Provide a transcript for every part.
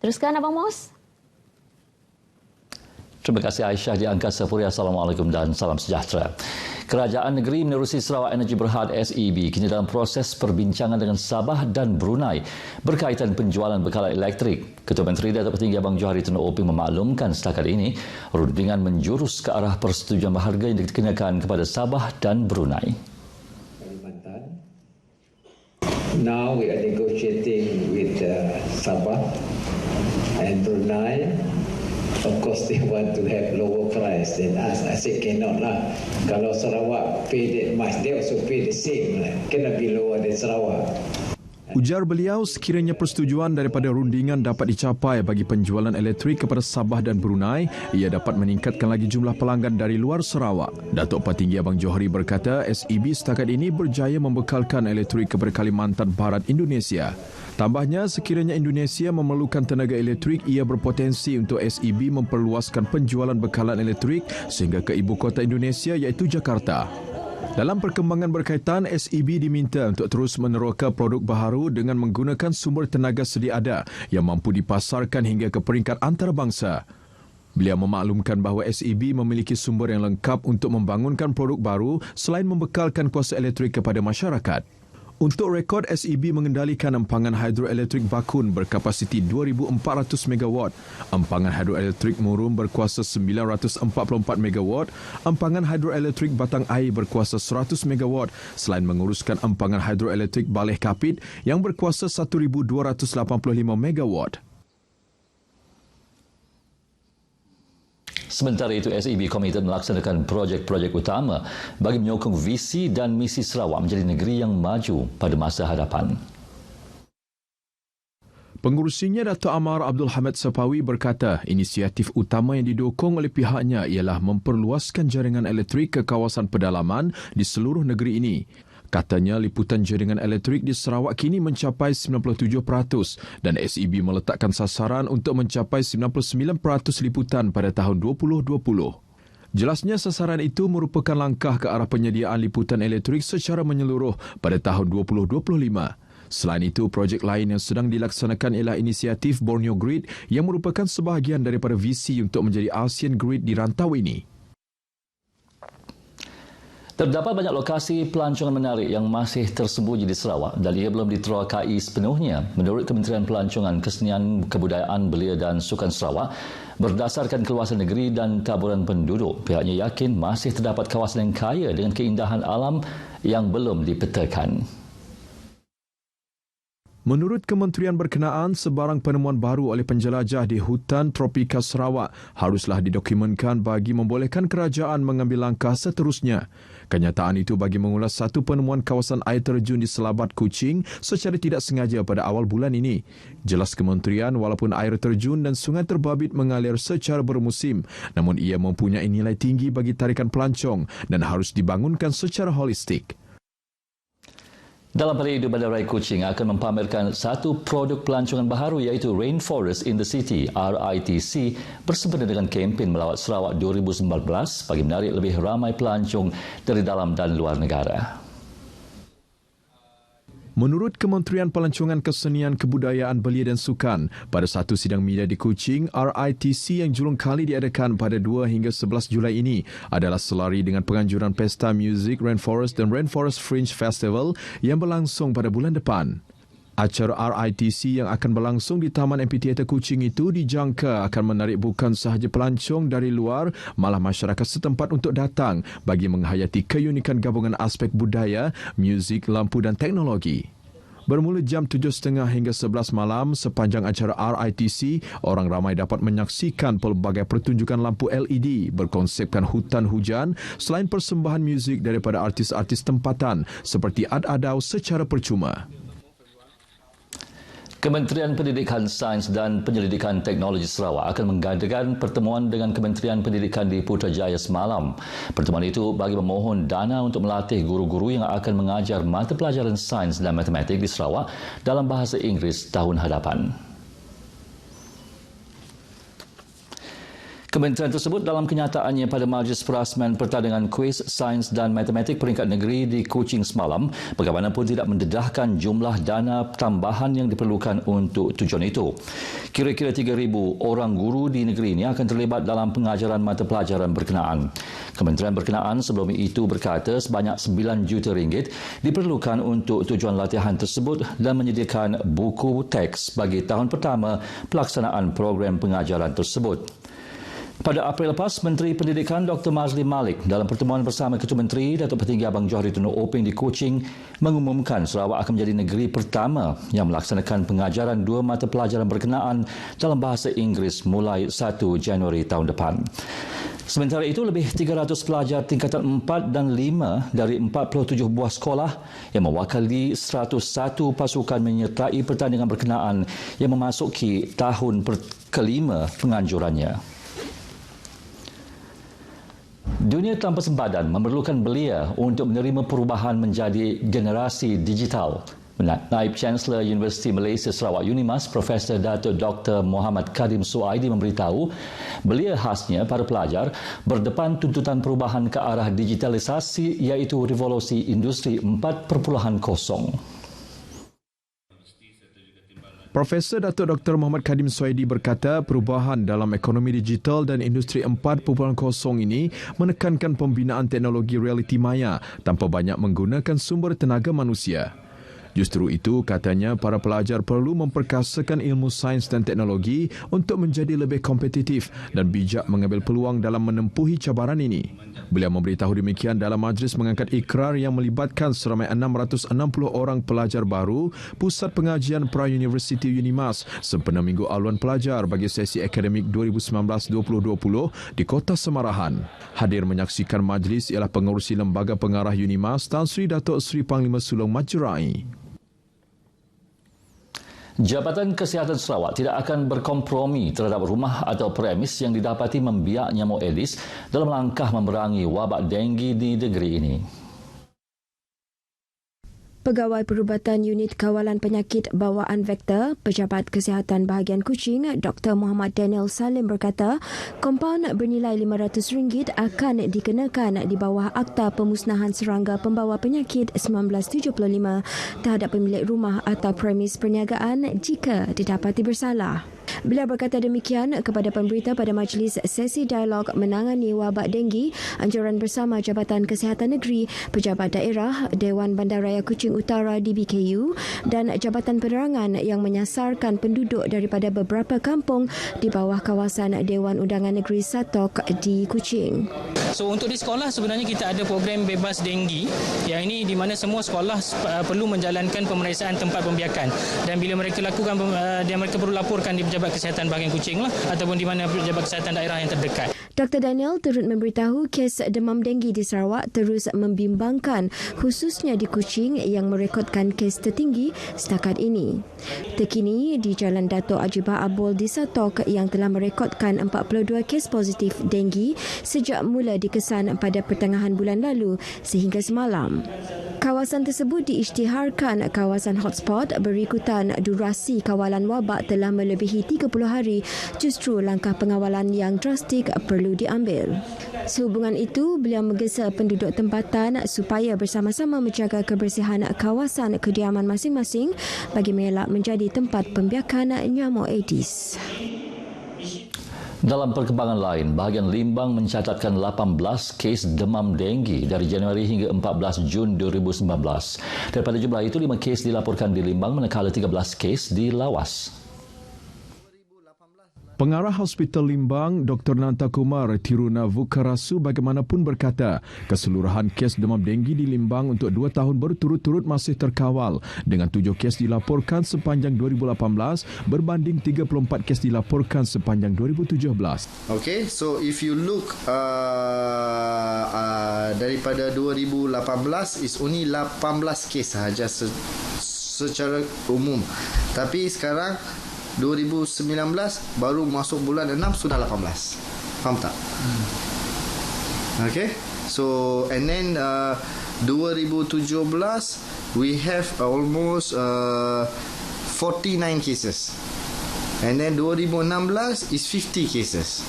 Teruskan Abang Mos. Terima kasih Aisyah di Angkasa Puri. Assalamualaikum dan salam sejahtera. Kerajaan Negeri Menerusi Sarawak Energy Berhad SEB kini dalam proses perbincangan dengan Sabah dan Brunei berkaitan penjualan bekalan elektrik. Ketua Menteri Datuk Petinggi Abang Johari Tun Oping memaklumkan setakat ini rundingan menjurus ke arah persetujuan berharga yang dikenakan kepada Sabah dan Brunei. Now we are negotiating with Sabah and Brunei. Of course, they want to have lower price than us. I said cannot lah. Kalau Sarawak pay that much, they also pay the same. Cannot be lower than Sarawak. Ujar beliau, sekiranya persetujuan daripada rundingan dapat dicapai bagi penjualan elektrik kepada Sabah dan Brunei, ia dapat meningkatkan lagi jumlah pelanggan dari luar Sarawak. Datuk Petinggi Abang Johari berkata, SEB setakat ini berjaya membekalkan elektrik kepada Kalimantan Barat Indonesia. Tambahnya, sekiranya Indonesia memerlukan tenaga elektrik, ia berpotensi untuk SEB memperluaskan penjualan bekalan elektrik sehingga ke ibu kota Indonesia iaitu Jakarta. Dalam perkembangan berkaitan, SEB diminta untuk terus meneroka produk baharu dengan menggunakan sumber tenaga sedia ada yang mampu dipasarkan hingga ke peringkat antarabangsa. Beliau memaklumkan bahawa SEB memiliki sumber yang lengkap untuk membangunkan produk baru selain membekalkan kuasa elektrik kepada masyarakat. Untuk rekod, SEB mengendalikan empangan hidroelektrik Bakun berkapasiti 2,400 MW, empangan hidroelektrik Murum berkuasa 944 MW, empangan hidroelektrik Batang Air berkuasa 100 MW, selain menguruskan empangan hidroelektrik Baleh Kapit yang berkuasa 1,285 MW. Sementara itu, SEB komited melaksanakan projek-projek utama bagi menyokong visi dan misi Sarawak menjadi negeri yang maju pada masa hadapan. Pengurusinya Dato' Amar Abdul Hamid Sapawi berkata, inisiatif utama yang didukung oleh pihaknya ialah memperluaskan jaringan elektrik ke kawasan pedalaman di seluruh negeri ini. Katanya, liputan jaringan elektrik di Sarawak kini mencapai 97% dan SEB meletakkan sasaran untuk mencapai 99% liputan pada tahun 2020. Jelasnya, sasaran itu merupakan langkah ke arah penyediaan liputan elektrik secara menyeluruh pada tahun 2025. Selain itu, projek lain yang sedang dilaksanakan ialah inisiatif Borneo Grid yang merupakan sebahagian daripada visi untuk menjadi ASEAN Grid di rantau ini. Terdapat banyak lokasi pelancongan menarik yang masih tersembunyi di Sarawak dan ia belum diterokai sepenuhnya. Menurut Kementerian Pelancongan, Kesenian, Kebudayaan, Belia dan Sukan Sarawak, berdasarkan keluasan negeri dan taburan penduduk, pihaknya yakin masih terdapat kawasan yang kaya dengan keindahan alam yang belum dipetakan. Menurut Kementerian berkenaan, sebarang penemuan baru oleh penjelajah di hutan tropika Sarawak haruslah didokumenkan bagi membolehkan kerajaan mengambil langkah seterusnya. Kenyataan itu bagi mengulas satu penemuan kawasan air terjun di Selabat Kuching secara tidak sengaja pada awal bulan ini. Jelas kementerian, walaupun air terjun dan sungai terbabit mengalir secara bermusim, namun ia mempunyai nilai tinggi bagi tarikan pelancong dan harus dibangunkan secara holistik. Dalam pada itu, Bandaraya Kuching akan mempamerkan satu produk pelancongan baharu iaitu Rainforest in the City RITC bersempena dengan kempen Melawat Sarawak 2019 bagi menarik lebih ramai pelancong dari dalam dan luar negara. Menurut Kementerian Pelancongan Kesenian, Kebudayaan, Belia dan Sukan, pada satu sidang media di Kuching, RITC yang julung kali diadakan pada 2 hingga 11 Julai ini adalah selari dengan penganjuran Pesta Muzik Rainforest dan Rainforest Fringe Festival yang berlangsung pada bulan depan. Acara RITC yang akan berlangsung di Taman Amphitheatre Kuching itu dijangka akan menarik bukan sahaja pelancong dari luar, malah masyarakat setempat untuk datang bagi menghayati keunikan gabungan aspek budaya, muzik, lampu dan teknologi. Bermula jam 7.30 hingga 11 malam, sepanjang acara RITC, orang ramai dapat menyaksikan pelbagai pertunjukan lampu LED berkonsepkan hutan hujan selain persembahan muzik daripada artis-artis tempatan seperti Ad Adau secara percuma. Kementerian Pendidikan, Sains dan Penyelidikan Teknologi Sarawak akan mengadakan pertemuan dengan Kementerian Pendidikan di Putrajaya semalam. Pertemuan itu bagi memohon dana untuk melatih guru-guru yang akan mengajar mata pelajaran sains dan matematik di Sarawak dalam bahasa Inggeris tahun hadapan. Kementerian tersebut dalam kenyataannya pada Majlis Perasmian Pertandingan Kuis Sains dan Matematik Peringkat Negeri di Kuching semalam, bagaimanapun tidak mendedahkan jumlah dana tambahan yang diperlukan untuk tujuan itu. Kira-kira 3,000 orang guru di negeri ini akan terlibat dalam pengajaran mata pelajaran berkenaan. Kementerian berkenaan sebelum itu berkata sebanyak 9 juta ringgit diperlukan untuk tujuan latihan tersebut dan menyediakan buku teks bagi tahun pertama pelaksanaan program pengajaran tersebut. Pada April lepas, Menteri Pendidikan Dr. Mazli Malik dalam pertemuan bersama Ketua Menteri Datuk Petinggi Abang Johari Tun Loh Openg di Kuching mengumumkan Sarawak akan menjadi negeri pertama yang melaksanakan pengajaran 2 mata pelajaran berkenaan dalam bahasa Inggeris mulai 1 Januari tahun depan. Sementara itu, lebih 300 pelajar tingkatan 4 dan 5 dari 47 buah sekolah yang mewakili 101 pasukan menyertai pertandingan berkenaan yang memasuki tahun kelima penganjurannya. Dunia tanpa sempadan memerlukan belia untuk menerima perubahan menjadi generasi digital. Naib Chancellor Universiti Malaysia Sarawak UNIMAS, Profesor Datuk Dr. Muhammad Kadim Suaidi memberitahu belia khasnya para pelajar berdepan tuntutan perubahan ke arah digitalisasi iaitu revolusi industri 4.0. Profesor Datuk Dr. Muhammad Kadim Suaidi berkata perubahan dalam ekonomi digital dan industri 4.0 ini menekankan pembinaan teknologi realiti maya tanpa banyak menggunakan sumber tenaga manusia. Justru itu, katanya, para pelajar perlu memperkasakan ilmu sains dan teknologi untuk menjadi lebih kompetitif dan bijak mengambil peluang dalam menempuhi cabaran ini. Beliau memberitahu demikian dalam majlis mengangkat ikrar yang melibatkan seramai 660 orang pelajar baru Pusat Pengajian Pra-Universiti UNIMAS sempena Minggu Aluan Pelajar bagi sesi akademik 2019-2020 di Kota Semarahan. Hadir menyaksikan majlis ialah pengerusi Lembaga Pengarah UNIMAS Tan Sri Datuk Sri Panglima Sulong Mat Jerai. Jabatan Kesihatan Sarawak tidak akan berkompromi terhadap rumah atau premis yang didapati membiak nyamuk Aedes dalam langkah memerangi wabak denggi di negeri ini. Pegawai Perubatan Unit Kawalan Penyakit Bawaan Vektor, Pejabat Kesihatan Bahagian Kuching, Dr. Muhammad Daniel Salim berkata, kompaun bernilai RM500 akan dikenakan di bawah Akta Pemusnahan Serangga Pembawa Penyakit 1975 terhadap pemilik rumah atau premis perniagaan jika didapati bersalah. Beliau berkata demikian kepada pemberita pada majlis sesi dialog menangani wabak denggi anjuran bersama Jabatan Kesihatan Negeri, Pejabat Daerah, Dewan Bandaraya Kuching Utara DBKU dan Jabatan Penerangan yang menyasarkan penduduk daripada beberapa kampung di bawah kawasan Dewan Undangan Negeri Satok di Kuching. So untuk di sekolah sebenarnya kita ada program bebas denggi yang ini di mana semua sekolah perlu menjalankan pemeriksaan tempat pembiakan dan bila mereka lakukan dia mereka perlu laporkan di Pejabat Kesihatan Bahagian Kuching lah ataupun di mana Pejabat Kesihatan daerah yang terdekat. Dr. Daniel turut memberitahu kes demam denggi di Sarawak terus membimbangkan khususnya di Kuching yang merekodkan kes tertinggi setakat ini. Terkini di Jalan Dato' Ajibah Abol di Satok yang telah merekodkan 42 kes positif denggi sejak mula dikesan pada pertengahan bulan lalu sehingga semalam. Kawasan tersebut diisytiharkan kawasan hotspot berikutan durasi kawalan wabak telah melebihi 30 hari. Justru langkah pengawalan yang drastik perlu diambil. Sehubungan itu, beliau menggesa penduduk tempatan supaya bersama-sama menjaga kebersihan kawasan kediaman masing-masing bagi mengelak menjadi tempat pembiakan nyamuk Aedes. Dalam perkembangan lain, bahagian Limbang mencatatkan 18 kes demam denggi dari Januari hingga 14 Jun 2019. Daripada jumlah itu, 5 kes dilaporkan di Limbang manakala 13 kes di Lawas. Pengarah Hospital Limbang, Dr. Nanta Kumar Tiruna Vukarasu bagaimanapun berkata, keseluruhan kes demam denggi di Limbang untuk 2 tahun berturut-turut masih terkawal dengan 7 kes dilaporkan sepanjang 2018 berbanding 34 kes dilaporkan sepanjang 2017. Okay, so if you look daripada 2018 is only 18 kes sahaja secara umum. Tapi sekarang 2019 baru masuk bulan 6 sudah 18. Faham tak? Okay. So and then 2017 we have almost 49 cases. And then 2016 is 50 cases.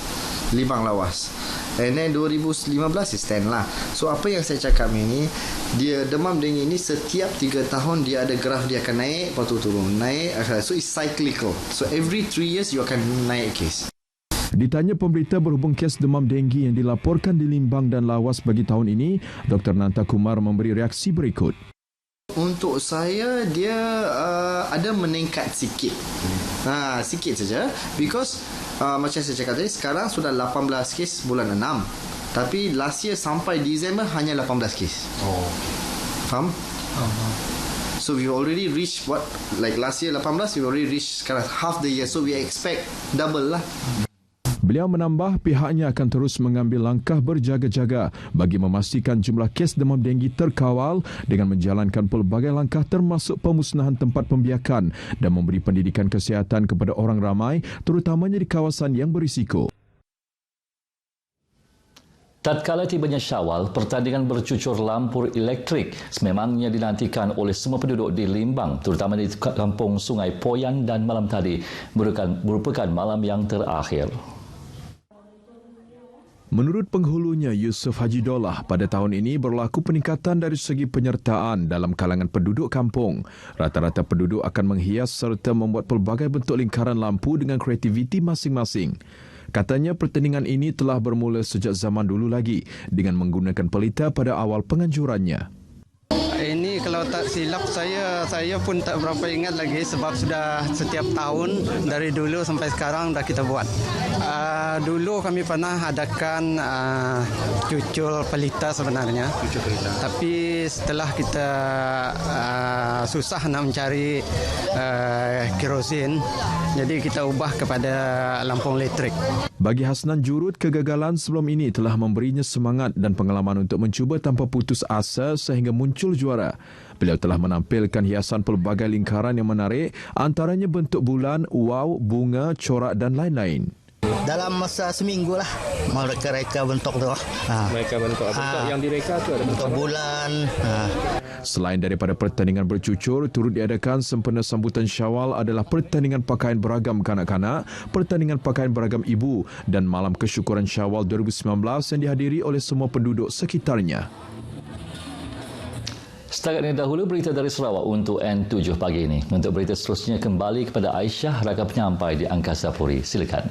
Limbang lawas. And then 2015 is 10 lah. So apa yang saya cakap ini, dia demam denggi ini setiap 3 tahun dia ada graf, dia akan naik, lepas tu turun, naik. So it's cyclical. So every 3 years you akan naik kes. Ditanya pemberita berhubung kes demam denggi yang dilaporkan di Limbang dan Lawas bagi tahun ini, Dr. Nanta Kumar memberi reaksi berikut. Untuk saya dia ada meningkat sikit. Sikit saja, because macam saya cakap tadi, sekarang sudah 18 kes bulan 6. Tapi last year sampai Disember hanya 18 kes. Faham? So we already reached what, like last year 18, we already reached sekarang half the year. So we expect double lah. Beliau menambah pihaknya akan terus mengambil langkah berjaga-jaga bagi memastikan jumlah kes demam denggi terkawal dengan menjalankan pelbagai langkah termasuk pemusnahan tempat pembiakan dan memberi pendidikan kesihatan kepada orang ramai terutamanya di kawasan yang berisiko. Tatkala tibanya Syawal, pertandingan bercucur lampu elektrik sememangnya dinantikan oleh semua penduduk di Limbang, terutama di kampung Sungai Poyan, dan malam tadi merupakan malam yang terakhir. Menurut penghulunya Yusuf Haji Dollah, pada tahun ini berlaku peningkatan dari segi penyertaan dalam kalangan penduduk kampung. Rata-rata penduduk akan menghias serta membuat pelbagai bentuk lingkaran lampu dengan kreativiti masing-masing. Katanya pertandingan ini telah bermula sejak zaman dulu lagi dengan menggunakan pelita pada awal penganjurannya. Ini kalau tak silap saya pun tak berapa ingat lagi sebab sudah setiap tahun dari dulu sampai sekarang dah kita buat. Dulu kami pernah adakan cucul pelita sebenarnya. Cucul pelita. Tapi setelah kita susah nak mencari kerosin, jadi kita ubah kepada lampu elektrik. Bagi Hasnan Jurut, kegagalan sebelum ini telah memberinya semangat dan pengalaman untuk mencuba tanpa putus asa sehingga muncul juara. Beliau telah menampilkan hiasan pelbagai lingkaran yang menarik, antaranya bentuk bulan, wow, bunga, corak dan lain-lain. Dalam masa seminggu lah mereka reka bentuk tu. Mereka bentuk apa? Bentuk yang direka tu ada bentuk bulan. Selain daripada pertandingan bercucur, turut diadakan sempena sambutan Syawal adalah pertandingan pakaian beragam kanak-kanak, pertandingan pakaian beragam ibu dan malam kesyukuran Syawal 2019 yang dihadiri oleh semua penduduk sekitarnya. Setakat ini dahulu berita dari Sarawak untuk N7 pagi ini. Untuk berita seterusnya kembali kepada Aisyah, rakan penyampai di Angkasa Puri. Silakan.